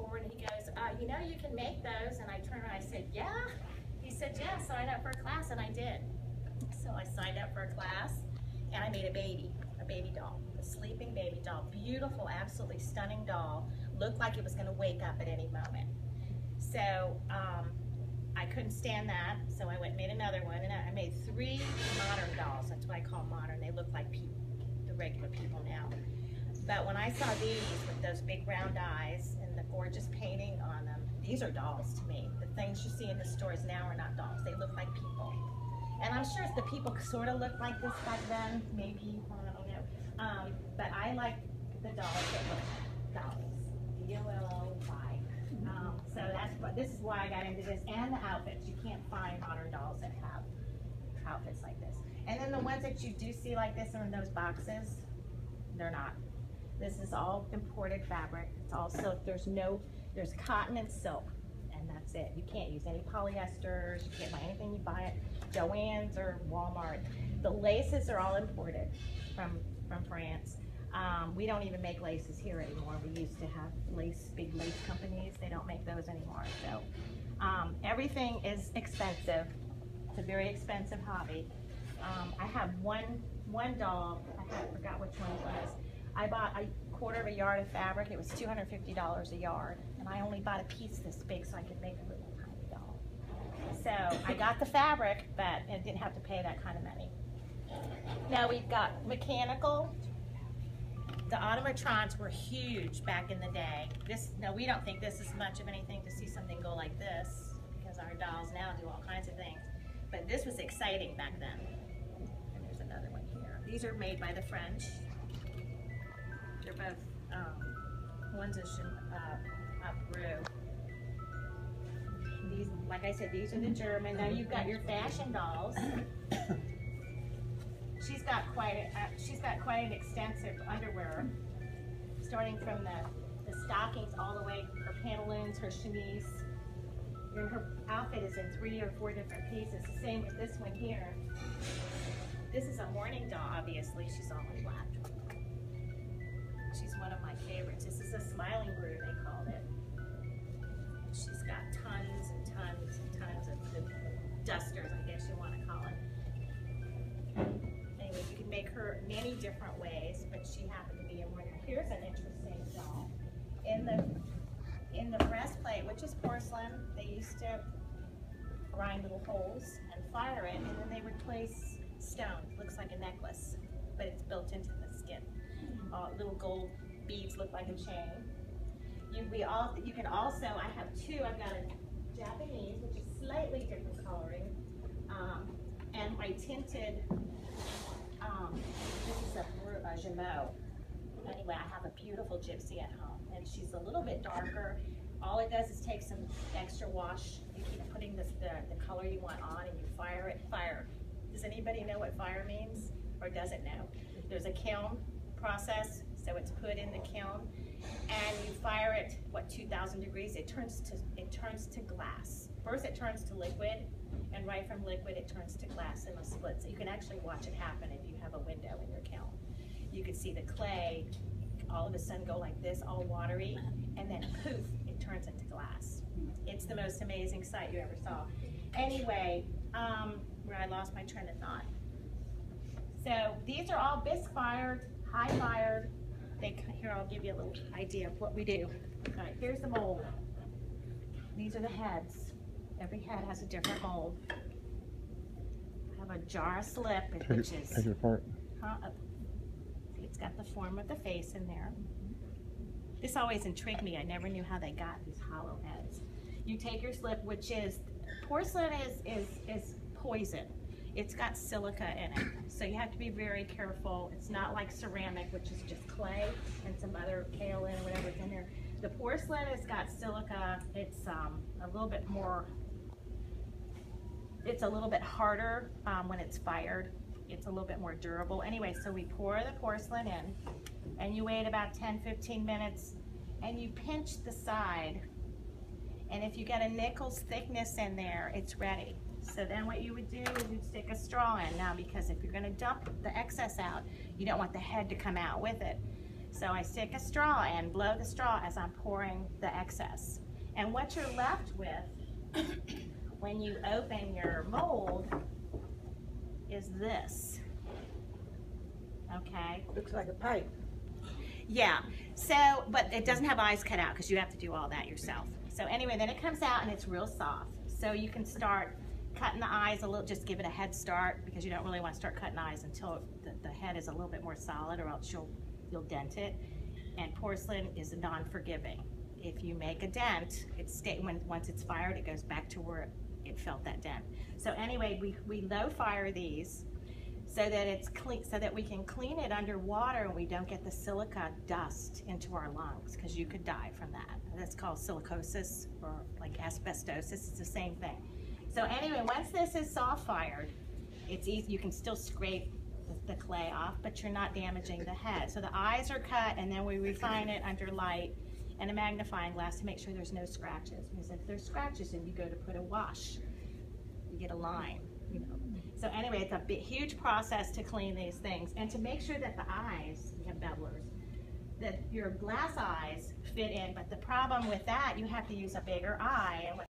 forward and he goes, you know you can make those. And I turned around and I said, yeah? He said, yeah, sign up for a class, and I did. So I signed up for a class and I made a baby doll, a sleeping baby doll. Beautiful, absolutely stunning doll. Looked like it was gonna wake up at any moment. So I couldn't stand that, so I went and made another one, and I made 3 modern dolls. That's what I call modern. They look like people, the regular people now. But when I saw these with those big round eyes and the gorgeous painting on them, these are dolls to me. The things you see in the stores now are not dolls. They look like people. And I'm sure the people sort of looked like this back then, maybe, I don't know. But I like the dolls that look like dolls. D-O-L-L-Y. So this is why I got into this, and the outfits. You can't find modern dolls that have outfits like this. And then the ones that you do see like this are in those boxes, they're not. This is all imported fabric. It's all silk. There's cotton and silk, and that's it. You can't use any polyesters. You can't buy anything. You buy at Joann's or Walmart. The laces are all imported from France. We don't even make laces here anymore. We used to have big lace companies. They don't make those anymore. So everything is expensive. It's a very expensive hobby. I have one doll. I forgot which one it was. I bought a quarter of a yard of fabric. It was $250 a yard, and I only bought a piece this big so I could make a little tiny doll. So I got the fabric, but I didn't have to pay that kind of money. Now we've got mechanical. The automatrons were huge back in the day. No, we don't think this is much of anything to see something go like this, because our dolls now do all kinds of things. But this was exciting back then. And there's another one here. These are made by the French. They're both, one's a Peru. These, like I said, these are the German. Now you've got your fashion dolls. She's got quite an extensive underwear, starting from the stockings all the way, her pantaloons, her chemise. And her outfit is in 3 or 4 different pieces. The same with this one here. This is a morning doll, obviously. She's all in black. She's one of my favorites. This is a smiling brew, they called it. She's got tons and tons and tons of the dusters, I guess you want to call it. Anyway, you can make her many different ways, but she happened to be a morning. Here's an interesting doll. In the breastplate, which is porcelain, they used to grind little holes and fire it, and then they would place stone. Looks like a necklace, but it's built into the skin. Little gold beads look like a chain. You can also, I have 2. I've got a Japanese, which is slightly different coloring, and my tinted, this is a Gemot. Anyway, I have a beautiful gypsy at home, and she's a little bit darker. All it does is take some extra wash. You keep putting the color you want on, and you fire it. Fire. Does anybody know what fire means, or doesn't know? There's a kiln process, so it's put in the kiln, and you fire it, 2,000 degrees. It turns to glass. First, it turns to liquid, and right from liquid, it turns to glass in a split. So you can actually watch it happen if you have a window in your kiln. You can see the clay all of a sudden go like this, all watery, and then poof, it turns into glass. It's the most amazing sight you ever saw. Anyway, where I lost my train of thought. So these are all bisque fired, high fired. Here, I'll give you a little idea of what we do. All right, here's the mold. These are the heads. Every head has a different mold. I have a jar of slip, which is... Take it apart. It's got the form of the face in there. This always intrigued me. I never knew how they got these hollow heads. You take your slip, which is, porcelain is poison. It's got silica in it, so you have to be very careful. It's not like ceramic, which is just clay and some other kaolin or whatever's in there. The porcelain has got silica. It's a little bit more, it's a little bit harder when it's fired. It's a little bit more durable. Anyway, so we pour the porcelain in, and you wait about 10-15 minutes, and you pinch the side, and if you get a nickel's thickness in there, it's ready. So then what you would do is you'd stick a straw in. Now, because if you're going to dump the excess out, you don't want the head to come out with it. So I stick a straw in, blow the straw as I'm pouring the excess. And what you're left with when you open your mold is this. Okay? Looks like a pipe. Yeah, so, but it doesn't have eyes cut out because you have to do all that yourself. So anyway, then it comes out and it's real soft. So you can start cutting the eyes a little, just give it a head start because you don't really want to start cutting eyes until the head is a little bit more solid or else you'll dent it. And porcelain is non-forgiving. If you make a dent, once it's fired, it goes back to where it felt that dent. So anyway, we low fire these so that it's clean, so that we can clean it underwater and we don't get the silica dust into our lungs because you could die from that. That's called silicosis or like asbestosis. It's the same thing. So anyway, once this is soft fired, it's easy. You can still scrape the clay off, but you're not damaging the head. So the eyes are cut and then we refine it under light and a magnifying glass to make sure there's no scratches. Because if there's scratches and you go to put a wash, you get a line, you know. So anyway, it's a huge process to clean these things and to make sure that the eyes, we have bevelers, that your glass eyes fit in. But the problem with that, you have to use a bigger eye. And